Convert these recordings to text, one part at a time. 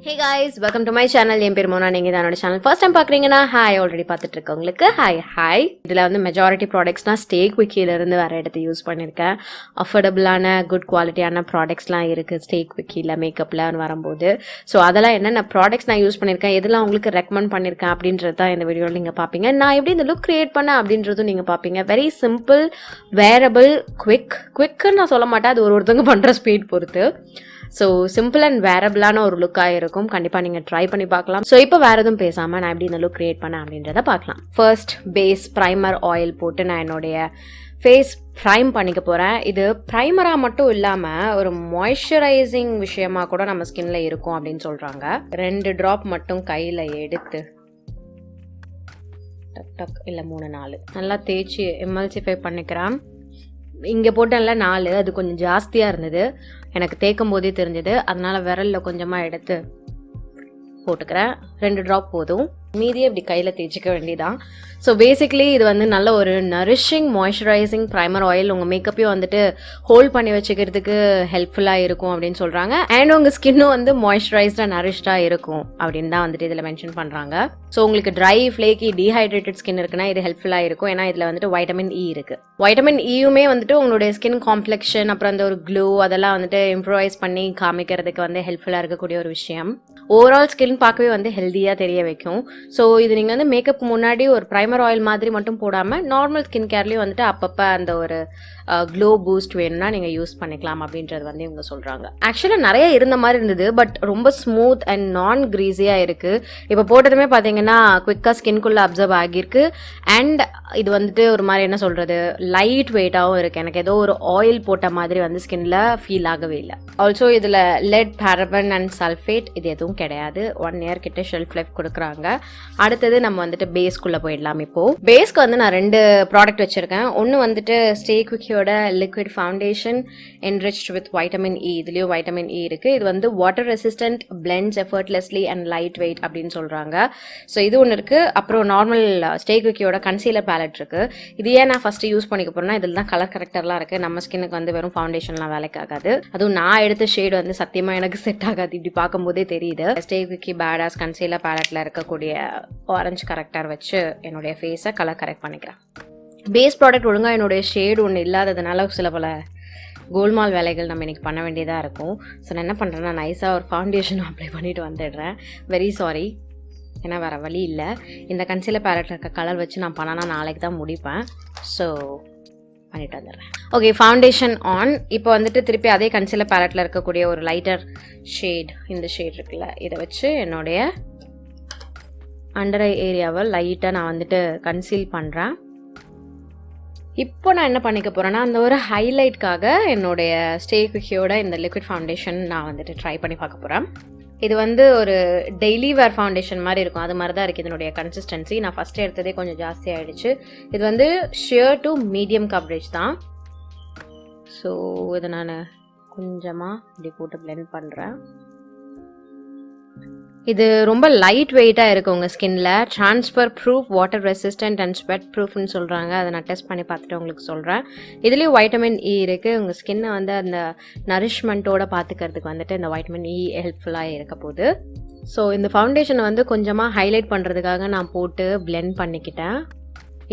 Hey guys, welcome to my channel. என் பேர் மோனா. நீங்க என்னோட சேனல் ஃபர்ஸ்ட் டைம் பாக்குறீங்கன்னா ஹாய், ஆல்ரெடி பார்த்துட்டு இருக்கவங்களுக்கு ஹாய். இதுல வந்து மெஜாரிட்டி ப்ராடக்ட்ஸ்னா ஸ்டே குவிக்கில இருந்து வேற எடுத்து யூஸ் பண்ணியிருக்கேன். அஃபோர்டபுளான குட் குவாலிட்டியான ப்ராடக்ட்ஸ்லாம் இருக்கு ஸ்டே குவிக்கில மேக்கப்ல வரும்போது. ஸோ அதெல்லாம் என்னென்ன ப்ராடக்ட்ஸ் நான் யூஸ் பண்ணியிருக்கேன், எதெல்லாம் உங்களுக்கு ரெக்கமெண்ட் பண்ணியிருக்கேன் அப்படின்றது தான் இந்த வீடியோவில் நீங்கள் பார்ப்பீங்க. நான் எப்படி இந்த லுக் கிரியேட் பண்ணேன் அப்படின்றதும் நீங்கள் பார்ப்பீங்க. வெரி சிம்பிள், வேரபிள், குவிக்குன்னு நான் சொல்ல மாட்டேன், அது ஒருத்தவங்க பண்ணுற ஸ்பீட் பொறுத்து. ஸோ சிம்பிள் அண்ட் வேரபிளான ஒரு லுக்காக இருக்கும். கண்டிப்பாக நீங்கள் ட்ரை பண்ணி பார்க்கலாம். ஸோ இப்போ வேறு எதுவும் பேசாமல் நான் எப்படி இந்த லுக் கிரியேட் பண்ணேன் அப்படின்றத பார்க்கலாம். ஃபர்ஸ்ட் பேஸ் ப்ரைமர் ஆயில் போட்டு நான் என்னுடைய ஃபேஸ் ப்ரைம் பண்ணிக்க போகிறேன். இது ப்ரைமராக மட்டும் இல்லாமல் ஒரு மாய்ஸ்சரைசிங் விஷயமா கூட நம்ம ஸ்கின்ல இருக்கும் அப்படின்னு சொல்கிறாங்க. 2 ட்ராப் மட்டும் கையில் எடுத்து டக் இல்லை 3-4 நல்லா தேய்ச்சி எம்எல்சிஃபை பண்ணிக்கிறேன். இங்கே போட்டேன்ல 4, அது கொஞ்சம் ஜாஸ்தியாக இருந்தது, எனக்கு தேய்க்கும் போதே தெரிஞ்சது. அதனால விரலில் கொஞ்சமாக எடுத்து போட்டுக்கிறேன். 2 ட்ராப் போதும், மீதியே இப்படி கையில் தேய்ச்சிக்க வேண்டியதான். ஸோ பேசிக்லி இது வந்து நல்ல ஒரு நரிஷிங் மாய்ஸ்சரைசிங் ப்ரைமர் ஆயில். உங்கள் மேக்கப்பையும் வந்துட்டு ஹோல்ட் பண்ணி வச்சுக்கிறதுக்கு ஹெல்ப்ஃபுல்லாக இருக்கும் அப்படின்னு சொல்கிறாங்க. அண்ட் உங்கள் ஸ்கின்னும் வந்து மாய்ஸ்சரைஸ்டாக நரிஷ்டாக இருக்கும் அப்படின்னு தான் வந்துட்டு இதில் மென்ஷன் பண்ணுறாங்க. ஸோ உங்களுக்கு ட்ரை, ஃப்ளேக்கி, டீஹைட்ரேட்டட் ஸ்கின் இருக்குன்னா இது ஹெல்ப்ஃபுல்லாக இருக்கும். ஏன்னா இதில் வந்துட்டு வைட்டமின் இ இருக்குது. வைட்டமின் இயுமே வந்துட்டு உங்களுடைய ஸ்கின் காம்ப்ளெக்ஷன் அப்புறம் அந்த ஒரு க்ளோ அதெல்லாம் வந்துட்டு இம்ப்ரூவைஸ் பண்ணி காமிக்கிறதுக்கு வந்து ஹெல்ப்ஃபுல்லாக இருக்கக்கூடிய ஒரு விஷயம். ஓவரால் ஸ்கின் பார்க்கவே வந்து ஹெல்த்தியாக தெரிய வைக்கும். ஸோ இது நீங்கள் வந்து மேக்கப் முன்னாடி ஒரு ப்ரைமர் ஆயில் மாதிரி மட்டும் போடாமல் நார்மல் ஸ்கின் கேர்லேயும் வந்துட்டு அப்பப்போ அந்த ஒரு க்ளோ பூஸ்ட் வேணும்னா நீங்கள் யூஸ் பண்ணிக்கலாம் அப்படின்றது வந்து இவங்க சொல்கிறாங்க. ஆக்சுவலாக நிறைய இருந்த மாதிரி இருந்தது, பட் ரொம்ப ஸ்மூத் அண்ட் நான் க்ரீஸியாக இருக்குது. இப்போ போட்டதுமே பார்த்தீங்கன்னா குவிக்காக ஸ்கின்குள்ளே அப்சர்வ் ஆகியிருக்கு. அண்ட் இது வந்துட்டு ஒரு மாதிரி என்ன சொல்கிறது, லைட் வெயிட்டாகவும் இருக்குது. எனக்கு ஏதோ ஒரு ஆயில் போட்ட மாதிரி வந்து ஸ்கின்ல ஃபீல் ஆகவே இல்லை. ஆல்சோ இதில் லெட், பாரபன் அண்ட் சல்ஃபேட் இது எதுவும் கிடையாது. 1 year கிட்ட ஷெல்ஃப் லைஃப் கொடுக்குறாங்க. அடுத்தது நம்ம வந்துட்டு பேஸ்க்குள்ளே போயிடலாம். இப்போது பேஸ்க்கு வந்து நான் 2 ப்ராடக்ட் வச்சுருக்கேன். ஒன்று வந்துட்டு ஸ்டே குவிக்கியோட liquid foundation enriched with vitamin E. இதுலேயும் வைட்டமின் இ இருக்குது. இது வந்து water resistant, blends effortlessly and light weight அப்படின்னு சொல்கிறாங்க. ஸோ இது ஒன்று இருக்குது. அப்புறம் நார்மல் ஸ்டே குவிக்கியோட கன்சீலர் பேலட் இருக்குது. இது ஏன் நான் ஃபஸ்ட்டு யூஸ் பண்ணிக்க போகிறேன்னா, இதில் தான் கலர் கரெக்டர்லாம் இருக்குது. நம்ம ஸ்கின்னுக்கு வந்து வெறும் ஃபவுண்டேஷன்லாம் வேலைக்கு ஆகாது. அதுவும் நான் எடுத்த ஷேடு வந்து சத்தியமாக எனக்கு செட் ஆகாது. இப்படி பார்க்கும்போதே தெரியுது. ஸ்டே குவிக்கி பேடாஸ் கன்சீலர் பேலட்டில் இருக்கக்கூடிய ஆரஞ்சு கரெக்டர் வச்சு என்னுடைய ஃபேஸை கலர் கரெக்ட் பண்ணிக்கிறேன். பேஸ் ப்ராடக்ட் ஒழுங்காக என்னுடைய ஷேடு ஒன்று இல்லாததுனால சில பல கோல்மால் வேலைகள் நம்ம இன்றைக்கி பண்ண வேண்டியதாக இருக்கும். ஸோ நான் என்ன பண்ணுறேன்னா, நைஸாக ஒரு ஃபவுண்டேஷன் அப்ளை பண்ணிவிட்டு வந்துடுறேன். வெரி சாரி, ஏன்னா வேறு வழி இல்லை. இந்த கன்சீலர் பேலட்டில் இருக்க கலர் வச்சு நான் பண்ணனா நாளைக்கு தான் முடிப்பேன். ஸோ பண்ணிட்டு வந்துடுறேன். Okay, foundation on. இப்போ வந்துட்டு திருப்பி அதே கன்சீலர் பேலட்டில் இருக்கக்கூடிய ஒரு லைட்டர் ஷேட், இந்த ஷேட் இருக்குல்ல, இதை வச்சு என்னுடைய அண்டர் ஐ ஏரியாவை லைட்டாக நான் வந்துட்டு கன்சீல் பண்ணுறேன். இப்போ நான் என்ன பண்ணிக்க போகிறேன்னா, அந்த ஒரு ஹைலைட்காக என்னுடைய ஸ்டே குவிக்கியோட இந்த லிக்விட் ஃபவுண்டேஷன் நான் வந்துட்டு ட்ரை பண்ணி பார்க்க போகிறேன். இது வந்து ஒரு டெய்லி வேர் ஃபவுண்டேஷன் மாதிரி இருக்கும். அது மாதிரி தான் இருக்குது இதனுடைய கன்சிஸ்டன்சி. நான் ஃபஸ்ட்டு எடுத்ததே கொஞ்சம் ஜாஸ்தி ஆகிடுச்சு. இது வந்து ஷியர் டு மீடியம் கவரேஜ் தான். ஸோ இதை நான் கொஞ்சமாக இப்படி போட்டு பிளெண்ட் பண்ணுறேன். இது ரொம்ப லைட் வெயிட்டாக இருக்குது உங்கள் ஸ்கின்ல. Transfer proof, water resistant and sweat ப்ரூஃப்னு சொல்கிறாங்க. அதை நான் டெஸ்ட் பண்ணி பார்த்துட்டு உங்களுக்கு சொல்கிறேன். இதுலேயும் வைட்டமின் இ இருக்குது. உங்கள் ஸ்கின்னை வந்து அந்த நரிஷ்மெண்ட்டோட பார்த்துக்கிறதுக்கு வந்துட்டு இந்த வைட்டமின் இ ஹெல்ப்ஃபுல்லாக இருக்க போகுது. ஸோ இந்த ஃபவுண்டேஷனை வந்து கொஞ்சமாக ஹைலைட் பண்ணுறதுக்காக நான் போட்டு பிளெண்ட் பண்ணிக்கிட்டேன்.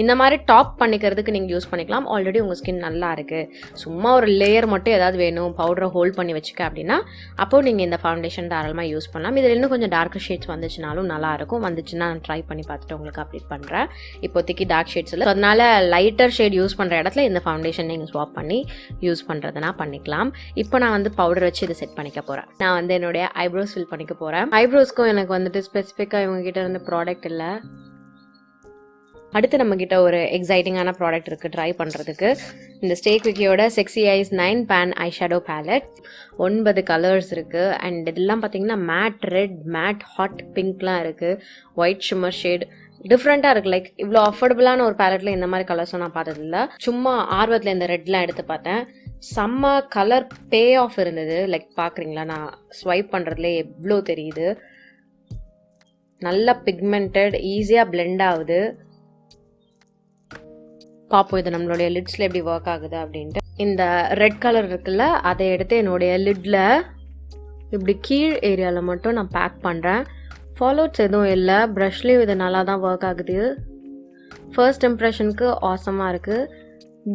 இந்த மாதிரி டாப் பண்ணிக்கிறதுக்கு நீங்கள் யூஸ் பண்ணிக்கலாம். ஆல்ரெடி உங்கள் ஸ்கின் நல்லா இருக்குது, சும்மா ஒரு லேயர் மட்டும் ஏதாவது வேணும், பவுடரை ஹோல்ட் பண்ணி வச்சுக்க அப்படின்னா அப்போது நீங்கள் இந்த ஃபவுண்டேஷன் தாராளமாக யூஸ் பண்ணலாம். இதில் இன்னும் கொஞ்சம் டார்க் ஷேட்ஸ் வந்துச்சுனாலும் நல்லாயிருக்கும். வந்துச்சுன்னா நான் ட்ரை பண்ணி பார்த்துட்டு உங்களுக்கு அப்டேட் பண்ணுறேன். இப்போதைக்கு டார்க் ஷேட்ஸ் இல்லை, அதனால் லைட்டர் ஷேட் யூஸ் பண்ணுற இடத்துல இந்த ஃபவுண்டேஷன் நீங்கள் ஸ்வாப் பண்ணி யூஸ் பண்ணுறதுனா பண்ணிக்கலாம். இப்போ நான் வந்து பவுடர் வச்சு இதை செட் பண்ணிக்க போகிறேன். நான் வந்து என்னுடைய ஐப்ரோஸ் ஃபில் பண்ணிக்க போகிறேன். ஐப்ரோஸ்க்கும் எனக்கு வந்துட்டு ஸ்பெசிஃபிக்காக இவங்ககிட்ட இருந்து ப்ராடக்ட் இல்லை. அடுத்து நம்மக்கிட்ட ஒரு எக்ஸைட்டிங்கான ப்ராடக்ட் இருக்குது ட்ரை பண்ணுறதுக்கு. இந்த ஸ்டே குவிக்கியோட sexy eyes 9 pan eye shadow palette. 9 colours இருக்குது. அண்ட் இதெல்லாம் பார்த்தீங்கன்னா மேட் ரெட், மேட் ஹாட் பிங்க்லாம் இருக்குது. ஒயிட் ஷிம்மர் ஷேட் டிஃப்ரெண்ட்டாக இருக்குது. லைக் இவ்வளோ அஃபோர்டபுளான ஒரு பேலட்டில் இந்த மாதிரி கலர்ஸும் நான் பார்த்ததில்ல. சும்மா ஆர்வத்தில் இந்த ரெட்லாம் எடுத்து பார்த்தேன். செம்ம கலர் பே ஆஃப் இருந்தது. லைக் பார்க்குறீங்களா, நான் ஸ்வைப் பண்ணுறதுல எவ்வளோ தெரியுது. நல்லா பிக்மெண்டட், ஈஸியாக பிளெண்ட் ஆகுது. பார்ப்போம் இது நம்மளுடைய லிட்ஸில் எப்படி ஒர்க் ஆகுது அப்படின்ட்டு. இந்த ரெட் கலர் இருக்குல்ல, அதை எடுத்து என்னுடைய லிட்டில் இப்படி கீழ் ஏரியாவில் மட்டும் நான் பேக் பண்ணுறேன். ஃபாலோட்ஸ் எதுவும் இல்லை, ப்ரஷ்லேயும் இது நல்லா தான் ஒர்க் ஆகுது. ஃபர்ஸ்ட் இம்ப்ரெஷனுக்கு ஆசமாக இருக்குது.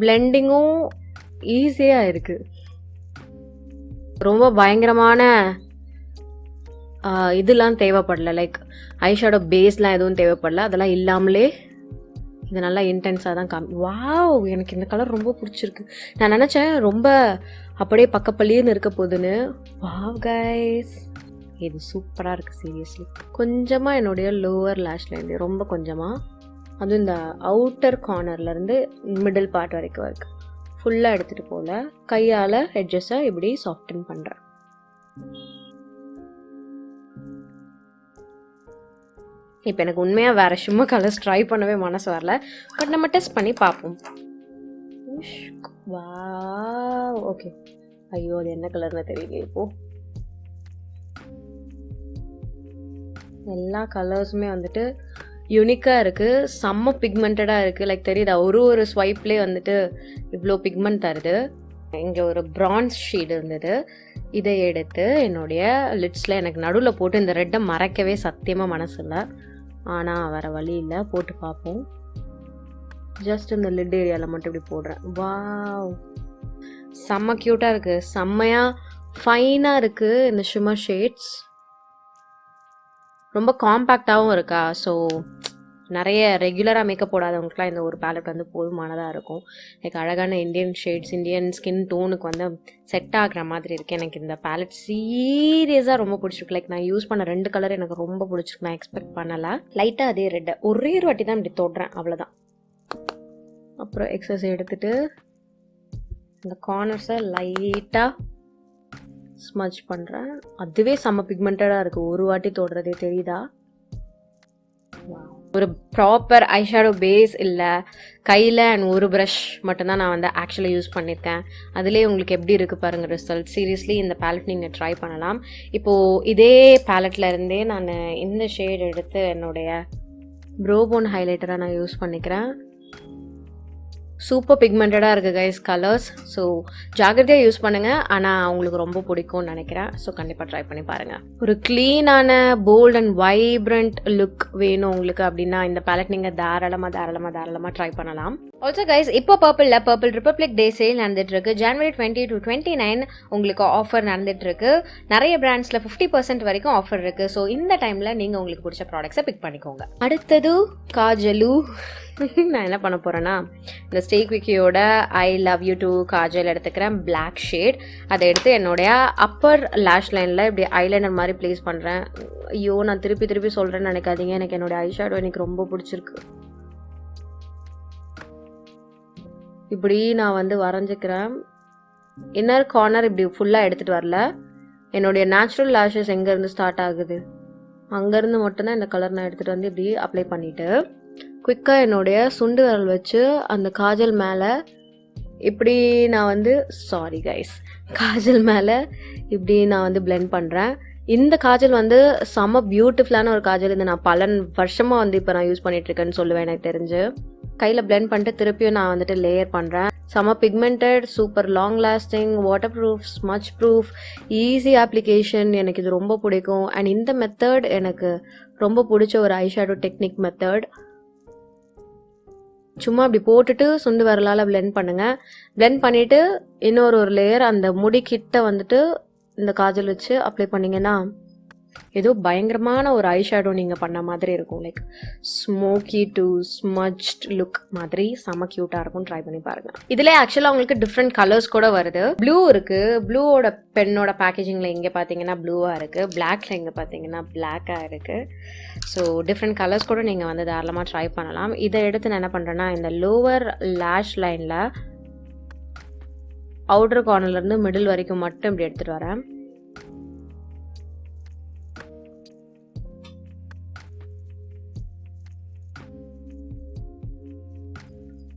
பிளெண்டிங்கும் ஈஸியாக இருக்குது. ரொம்ப பயங்கரமான இதெல்லாம் தேவைப்படல, லைக் ஐஷேடோ பேஸ்லாம் எதுவும் தேவைப்படல. அதெல்லாம் இல்லாமலே இது நல்லா இன்டென்ஸாக தான் வாவ், எனக்கு இந்த கலர் ரொம்ப பிடிச்சிருக்கு. நான் நினச்சேன் ரொம்ப அப்படியே பக்கப்பள்ளின்னு இருக்க போகுதுன்னு. வாவ் கைஸ், இது சூப்பராக இருக்குது சீரியஸ்லி. கொஞ்சமாக என்னுடைய லோவர் லேஷ்லேருந்து, ரொம்ப கொஞ்சமாக, அதுவும் இந்த அவுட்டர் கார்னர்லேருந்து மிடில் பார்ட் வரைக்கும் இருக்குது. ஃபுல்லாக எடுத்துகிட்டு போகல, கையால் எட்ஜஸை இப்படி சாஃப்டன் பண்ணுறேன். இப்போ எனக்கு உண்மையாக வேறு சும்மா கலர்ஸ் ட்ரை பண்ணவே மனசு வரல. பட் நம்ம டெஸ்ட் பண்ணி பார்ப்போம். வா ஓகே. ஐயோ, அது என்ன கலர்னு தெரியல. இப்போது எல்லா கலர்ஸுமே வந்துட்டு யூனிக்காக இருக்குது, செம்ம பிக்மெண்டடாக இருக்குது. லைக் தெரியுதா, ஒரு ஸ்வைப்லேயே வந்துட்டு இவ்வளோ பிக்மெண்ட் தருது. இங்கே ஒரு பிரான்ஸ் ஷீட் இருந்தது, இதை எடுத்து என்னுடைய லிட்ஸில் எனக்கு நடுவில் போட்டு இந்த ரெட்டை மறைக்கவே சத்தியமாக மனசு இல்லை. ஆனால் வேறு வழி இல்லை, போட்டு பார்ப்போம். ஜஸ்ட் இந்த லிட் ஏரியாவில் மட்டும் இப்படி போடுறேன். வாவ், செம்ம க்யூட்டாக இருக்குது, செம்மையாக ஃபைனாக இருக்குது. இந்த ஷிம்மர் ஷேட்ஸ் ரொம்ப காம்பேக்டாகவும் இருக்கா. ஸோ நிறைய ரெகுலராக மேக்கப் போடாதவங்களுக்குலாம் இந்த ஒரு பேலட் வந்து போதுமானதாக இருக்கும். லைக் அழகான இந்தியன் ஷேட்ஸ், இந்தியன் ஸ்கின் டோனுக்கு வந்து செட் ஆகிற மாதிரி இருக்குது. எனக்கு இந்த பேலட் சீரியஸாக ரொம்ப பிடிச்சிருக்கு. லைக் நான் யூஸ் பண்ண 2 கலர் எனக்கு ரொம்ப பிடிச்சிருக்கு. நான் எக்ஸ்பெக்ட் பண்ணலை. லைட்டாக அதே ரெட்டை ஒரே ஒரு வாட்டி தான் இப்படி தொடுறேன், அவ்வளோதான். அப்புறம் எக்ஸஸ் எடுத்துகிட்டு இந்த கார்னர்ஸை லைட்டாக ஸ்மட்ச் பண்ணுறேன். அதுவே செம்ம பிக்மெண்டடாக இருக்குது, ஒரு வாட்டி தொடுறதே தெரியுதா. ஒரு ப்ராப்பர் ஐஷேடோ பேஸ் இல்லை, கையில் அண்ட் ஒரு ப்ரஷ் மட்டும்தான் நான் வந்து ஆக்சுவலாக யூஸ் பண்ணியிருக்கேன். அதுலேயே உங்களுக்கு எப்படி இருக்குது பாருங்கள் ரிசல்ட். சீரியஸ்லி இந்த பேலட் நீங்கள் ட்ரை பண்ணலாம். இப்போது இதே பேலட்டில் இருந்தே நான் இந்த ஷேட் எடுத்து என்னுடைய ப்ரோ போன் ஹைலைட்டராக நான் யூஸ் பண்ணிக்கிறேன். சூப்பர் பிக்மெண்டடாக இருக்குது கைஸ் கலர்ஸ். ஸோ ஜாகிரதையாக யூஸ் பண்ணுங்கள், ஆனால் அவங்களுக்கு ரொம்ப பிடிக்கும்னு நினைக்கிறேன். ஸோ கண்டிப்பாக ட்ரை பண்ணி பாருங்கள். ஒரு க்ளீனான போல்ட் அண்ட் வைப்ரண்ட் லுக் வேணும் உங்களுக்கு அப்படின்னா இந்த பேலட் நீங்கள் தாராளமாக ட்ரை பண்ணலாம். ஆல்சோ கைஸ், இப்போ பர்பிள் ரிப்பப்ளிக் டே சேல் நடந்துட்டு இருக்கு. January 20 to 29 உங்களுக்கு ஆஃபர் நடந்துட்டு இருக்கு. நிறைய பிராண்ட்ஸில் 50% வரைக்கும் ஆஃபர் இருக்குது. ஸோ இந்த டைமில் நீங்கள் உங்களுக்கு பிடிச்ச ப்ராடக்ட்ஸை பிக் பண்ணிக்கோங்க. அடுத்தது காஜலு. நான் என்ன பண்ண போகிறேன்னா, இந்த ஸ்டே குவிக்கியோட I love you to kajal எடுத்துக்கிறேன், பிளாக் ஷேட். அதை எடுத்து என்னுடைய அப்பர் லேஷ் லைனில் இப்படி ஐலைனர் மாதிரி ப்ளேஸ் பண்ணுறேன். ஐயோ, நான் திருப்பி சொல்கிறேன்னு நினைக்காதீங்க, எனக்கு என்னுடைய ஐ ஷேடோ எனக்கு ரொம்ப பிடிச்சிருக்கு. இப்படி நான் வந்து வரைஞ்சிக்கிறேன். இன்னர் கார்னர் இப்படி ஃபுல்லாக எடுத்துகிட்டு வரல. என்னுடைய நேச்சுரல் லேஷஸ் எங்கேருந்து ஸ்டார்ட் ஆகுது அங்கேருந்து மட்டும்தான் இந்த கலர் நான் எடுத்துகிட்டு வந்து இப்படி அப்ளை பண்ணிவிட்டு குயிக்காக என்னுடைய சுண்டு விரல் வச்சு அந்த காஜல் மேலே இப்படி நான் வந்து காஜல் மேலே இப்படி நான் வந்து பிளெண்ட் பண்ணுறேன். இந்த காஜல் வந்து செம்ம பியூட்டிஃபுல்லான ஒரு காஜல். இந்த நான் பல வருஷமாக வந்து இப்போ நான் யூஸ் பண்ணிகிட்ருக்கேன்னு சொல்லுவேன் எனக்கு தெரிஞ்சு. கையில் பிளெண்ட் பண்ணிட்டு திருப்பியும் நான் வந்துட்டு லேயர் பண்ணுறேன். செம்ம pigmented, super long lasting, water proof, smudge proof, easy application. எனக்கு இது ரொம்ப பிடிக்கும். அண்ட் இந்த மெத்தட் எனக்கு ரொம்ப பிடிச்ச ஒரு ஐஷேடோ டெக்னிக் மெத்தட். சும்மா அப்படி போட்டுட்டு சுண்டு விரலால் பிளெண்ட் பண்ணுங்கள். பிளெண்ட் பண்ணிவிட்டு இன்னொரு லேயர் அந்த முடிக்கிட்ட வந்துட்டு இந்த காஜல் வச்சு அப்ளை பண்ணிங்கன்னா ஏதோ பயங்கரமான ஒரு ஐஷேடோ நீங்கள் பண்ண மாதிரி இருக்கும். லைக் ஸ்மோக்கி டு ஸ்மட்ச்ட் லுக் மாதிரி செம்ம க்யூட்டாக இருக்கும். ட்ரை பண்ணி பாருங்கள். இதில் ஆக்சுவலாக உங்களுக்கு டிஃப்ரெண்ட் கலர்ஸ் கூட வருது. ப்ளூ இருக்குது, ப்ளூவோட பென்னோட பேக்கேஜிங்கில் இங்கே பார்த்தீங்கன்னா ப்ளூவாக இருக்குது, பிளாக்ல இங்கே பார்த்தீங்கன்னா பிளாக்காக இருக்குது. ஸோ டிஃப்ரெண்ட் கலர்ஸ் கூட நீங்கள் வந்து தாராளமாக ட்ரை பண்ணலாம். இதை எடுத்து நான் என்ன பண்ணுறேன்னா, இந்த லோவர் லேஷ் லைனில் அவுட்டர் கார்னர்லேருந்து மிடில் வரைக்கும் மட்டும் இப்படி எடுத்துகிட்டு வரேன்.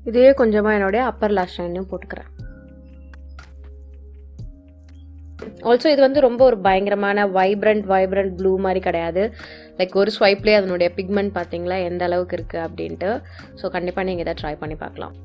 இதே கொஞ்சமாக என்னுடைய அப்பர் லேஷ் லைனையும் போட்டுக்கிறேன். ஆல்சோ இது வந்து ரொம்ப ஒரு பயங்கரமான வைப்ரண்ட் ப்ளூ மாதிரி கிடையாது. லைக் ஒரு ஸ்வைப்லேயே அதனுடைய பிக்மெண்ட் பார்த்தீங்களா எந்த அளவுக்கு இருக்குது அப்படின்ட்டு. ஸோ கண்டிப்பாக நீங்கள் இதை ட்ரை பண்ணி பார்க்கலாம்.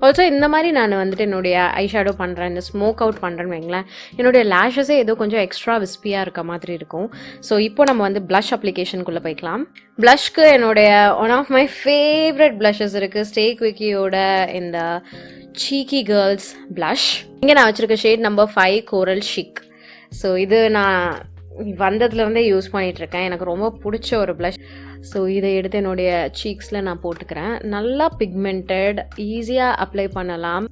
ஆல்சோ இந்த மாதிரி நான் வந்துட்டு என்னுடைய ஐ ஷேடோ பண்ணுறேன், இந்த ஸ்மோக் அவுட் பண்ணுறேன்னு வைங்களேன், என்னுடைய லேஷஸே ஏதோ கொஞ்சம் எக்ஸ்ட்ரா விஸ்பியாக இருக்க மாதிரி இருக்கும். ஸோ இப்போ நம்ம வந்து ப்ளஷ் அப்ளிகேஷனுக்குள்ளே போய்க்கலாம். ப்ளஷ்க்கு என்னுடைய one of my favourite blushes இருக்குது, ஸ்டே குவிக்கியோட இந்த சீக்கி கேர்ள்ஸ் ப்ளஷ். இங்கே நான் வச்சுருக்க shade number 5 coral chic. So இது நான் வந்ததுலேருந்தே யூஸ் பண்ணிகிட்ருக்கேன், எனக்கு ரொம்ப பிடிச்ச ஒரு ப்ளஷ். ஸோ இதை எடுத்து என்னுடைய சீக்ஸில் நான் போட்டுக்கிறேன். நல்லா பிக்மெண்டட், ஈஸியாக அப்ளை பண்ணலாம்.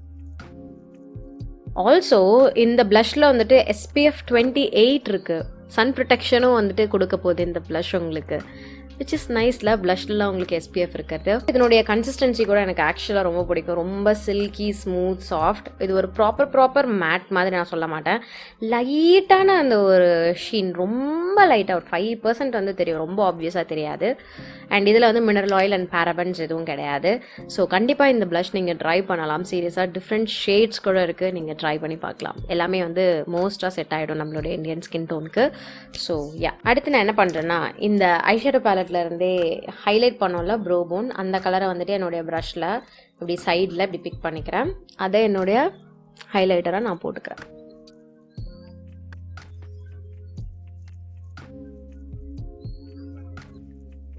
ஆல்சோ இந்த ப்ளஷில் வந்துட்டு SPF 28 இருக்குது, சன் ப்ரொடெக்ஷனும் வந்துட்டு கொடுக்க போகுது இந்த ப்ளஷ் உங்களுக்கு, விச் இஸ் நைஸில். ப்ளஷ்ல உங்களுக்கு SPF இருக்கிறது. இதனுடைய கன்சிஸ்டன்சி கூட எனக்கு ஆக்சுவலாக ரொம்ப பிடிக்கும், ரொம்ப சில்கி, ஸ்மூத், சாஃப்ட். இது ஒரு ப்ராப்பர் மேட் மாதிரி நான் சொல்ல மாட்டேன், லைட்டான அந்த ஒரு ஷீன், ரொம்ப லைட்டாக ஒரு 5% வந்து தெரியும், ரொம்ப ஆப்வியஸாக தெரியாது. அண்ட் இதில் வந்து மினரல் ஆயில் அண்ட் பேரபன்ஸ் எதுவும் கிடையாது. ஸோ கண்டிப்பாக இந்த ப்ளஷ் நீங்கள் ட்ரை பண்ணலாம். சீரியஸாக டிஃப்ரெண்ட் ஷேட்ஸ் கூட இருக்குது, நீங்கள் ட்ரை பண்ணி பார்க்கலாம். எல்லாமே வந்து மோஸ்ட்டாக செட் ஆகிடும் நம்மளுடைய இந்தியன் ஸ்கின் டோனுக்கு. ஸோ யா, அடுத்து நான் என்ன பண்ணுறேன்னா, இந்த ஐஷேடோ பேலட்லேருந்தே ஹைலைட் பண்ணோம்ல ப்ரோ போன், அந்த கலரை வந்துட்டு என்னுடைய ப்ரஷில் இப்படி சைடில் இப்படி பிக் பண்ணிக்கிறேன். அதை என்னுடைய ஹைலைட்டராக நான் போட்டுக்கிறேன்.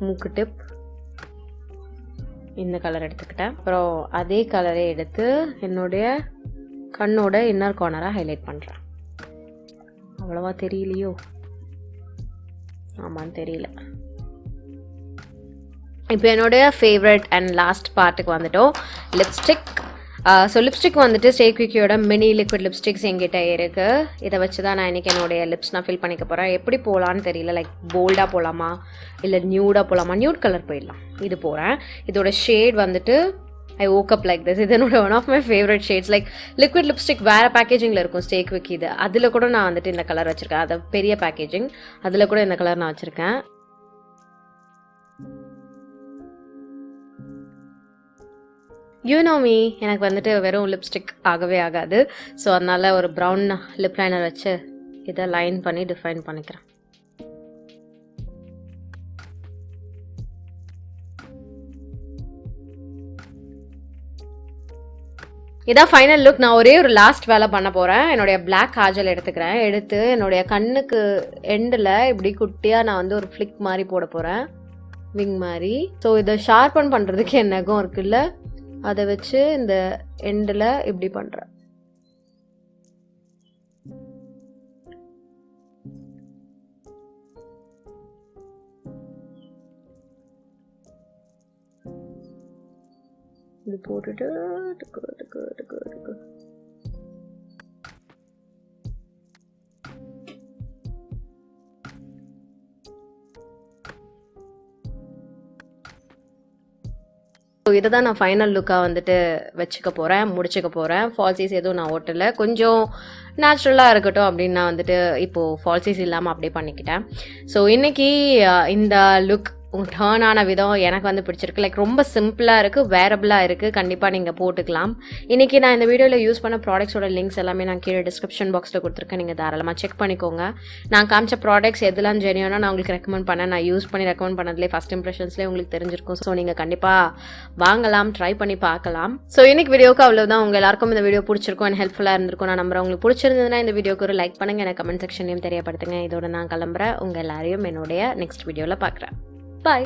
மூக்கு டிப் இந்த கலர் எடுத்துக்கிட்டேன். அப்புறம் அதே கலரை எடுத்து என்னுடைய கண்ணோட இன்னர் கார்னராக ஹைலைட் பண்ணுறேன். அவ்வளவா தெரியலையோ? ஆமான்னு தெரியல. இப்போ என்னுடைய ஃபேவரட் அண்ட் லாஸ்ட் பார்ட்டுக்கு வந்துட்டோம், லிப்ஸ்டிக். ஸோ லிப்ஸ்டிக் வந்துட்டு ஸ்டே குவிக்கியோட மினி லிக்விட் லிப்ஸ்டிக்ஸ் என்கிட்ட இருக்குது. இதை வச்சு தான் நான் இன்றைக்கி என்னுடைய லிப்ஸ் நான் ஃபில் பண்ணிக்க போகிறேன். எப்படி போகலான்னு தெரியல, லைக் போல்டாக போகலாமா இல்லை நியூடாக போகலாமா? நியூட் கலர் போயிடலாம். இது போகிறேன். இதோட ஷேட் வந்துட்டு ஐ woke up like this. இது என்னோட one of my favourite shades. Like liquid lipstick வேறு பேக்கேஜிங்கில் இருக்கும் ஸ்டே குவிக், இது அதில் கூட நான் வந்துட்டு இந்த கலர் வச்சுருக்கேன். அது பெரிய பேக்கேஜிங், அதில் கூட இந்த கலர் நான் வச்சுருக்கேன். யூ நோ மீ, எனக்கு வந்துட்டு வெறும் லிப்ஸ்டிக் ஆகவே ஆகாது. ஸோ அதனால் ஒரு ப்ரௌன் லிப் லைனர் வச்சு இதை லைன் பண்ணி டிஃபைன் பண்ணிக்கிறேன். இதான் ஃபைனல் லுக். நான் ஒரே ஒரு லாஸ்ட் வேலை பண்ண போகிறேன். என்னுடைய பிளாக் காஜல் எடுத்துக்கிறேன். எடுத்து என்னுடைய கண்ணுக்கு எண்டில் இப்படி குட்டியாக நான் வந்து ஒரு ஃப்ளிக் மாதிரி போட போகிறேன், விங் மாதிரி. ஸோ இதை ஷார்பன் பண்ணுறதுக்கு என் நகம் இருக்குல்ல, அதை வச்சு இந்த எண்டில் இப்படி பண்ணுறேன். இது போட்டுட்டு ஸோ இதை தான் நான் ஃபைனல் லுக்காக வந்துட்டு வச்சுக்க போகிறேன், முடிச்சுக்க போகிறேன். ஃபால்சீஸ் எதுவும் நான் ஓட்டலை, கொஞ்சம் நேச்சுரலாக இருக்கட்டும் அப்படின்னு நான் வந்துட்டு இப்போது ஃபால்சீஸ் இல்லாமல் அப்படியே பண்ணிக்கிட்டேன். ஸோ இன்றைக்கி இந்த லுக் டர்ன் ஆன விதம் எனக்கு வந்து பிடிச்சிருக்கு. லைக் ரொம்ப சிம்பிளாக இருக்குது, வேரபிளாக இருக்குது, கண்டிப்பாக நீங்கள் போட்டுக்கலாம். இன்றைக்கி நான் இந்த வீடியோவில் யூஸ் பண்ண ப்ராடக்ட்ஸோட லிங்க்ஸ் எல்லாமே நான் கீழே டிஸ்கிரிப்ஷன் பாக்ஸில் கொடுத்துருக்கேன், நீங்கள் தாராளமாக செக் பண்ணிக்கோங்க. நான் காமிச்ச ப்ராடக்ட்ஸ் எதெல்லாம் ஜெனியூனா நான் உங்களுக்கு ரெக்கமெண்ட் பண்ணேன், நான் யூஸ் பண்ணி ரெக்கமெண்ட் பண்ணதுலேயே ஃபஸ்ட் இம்ப்ரெஷன்ஸ்லேயே உங்களுக்கு தெரிஞ்சிருக்கும். ஸோ நீங்கள் கண்டிப்பாக வாங்கலாம், ட்ரை பண்ணி பார்க்கலாம். ஸோ இன்றைக்கி வீடியோக்கு அவ்வளோதான். உங்கள் எல்லாருக்கும் இந்த வீடியோ பிடிச்சிருக்கும் அண்ட் ஹெல்ப்ஃபுல்லாக இருந்திருக்கும் நான் நம்புறேன். உங்களுக்கு பிடிச்சிருந்ததுன்னா இந்த வீடியோக்கு ஒரு லைக் பண்ணுங்கள், எனக்கு கமெண்ட் செக்ஷன்லையும் தெரியப்படுத்துங்க. இதோட நான் கிளம்புறேன். உங்கள் எல்லாரையும் என்னுடைய நெக்ஸ்ட் வீடியோவில் பார்க்குறேன். பாய்.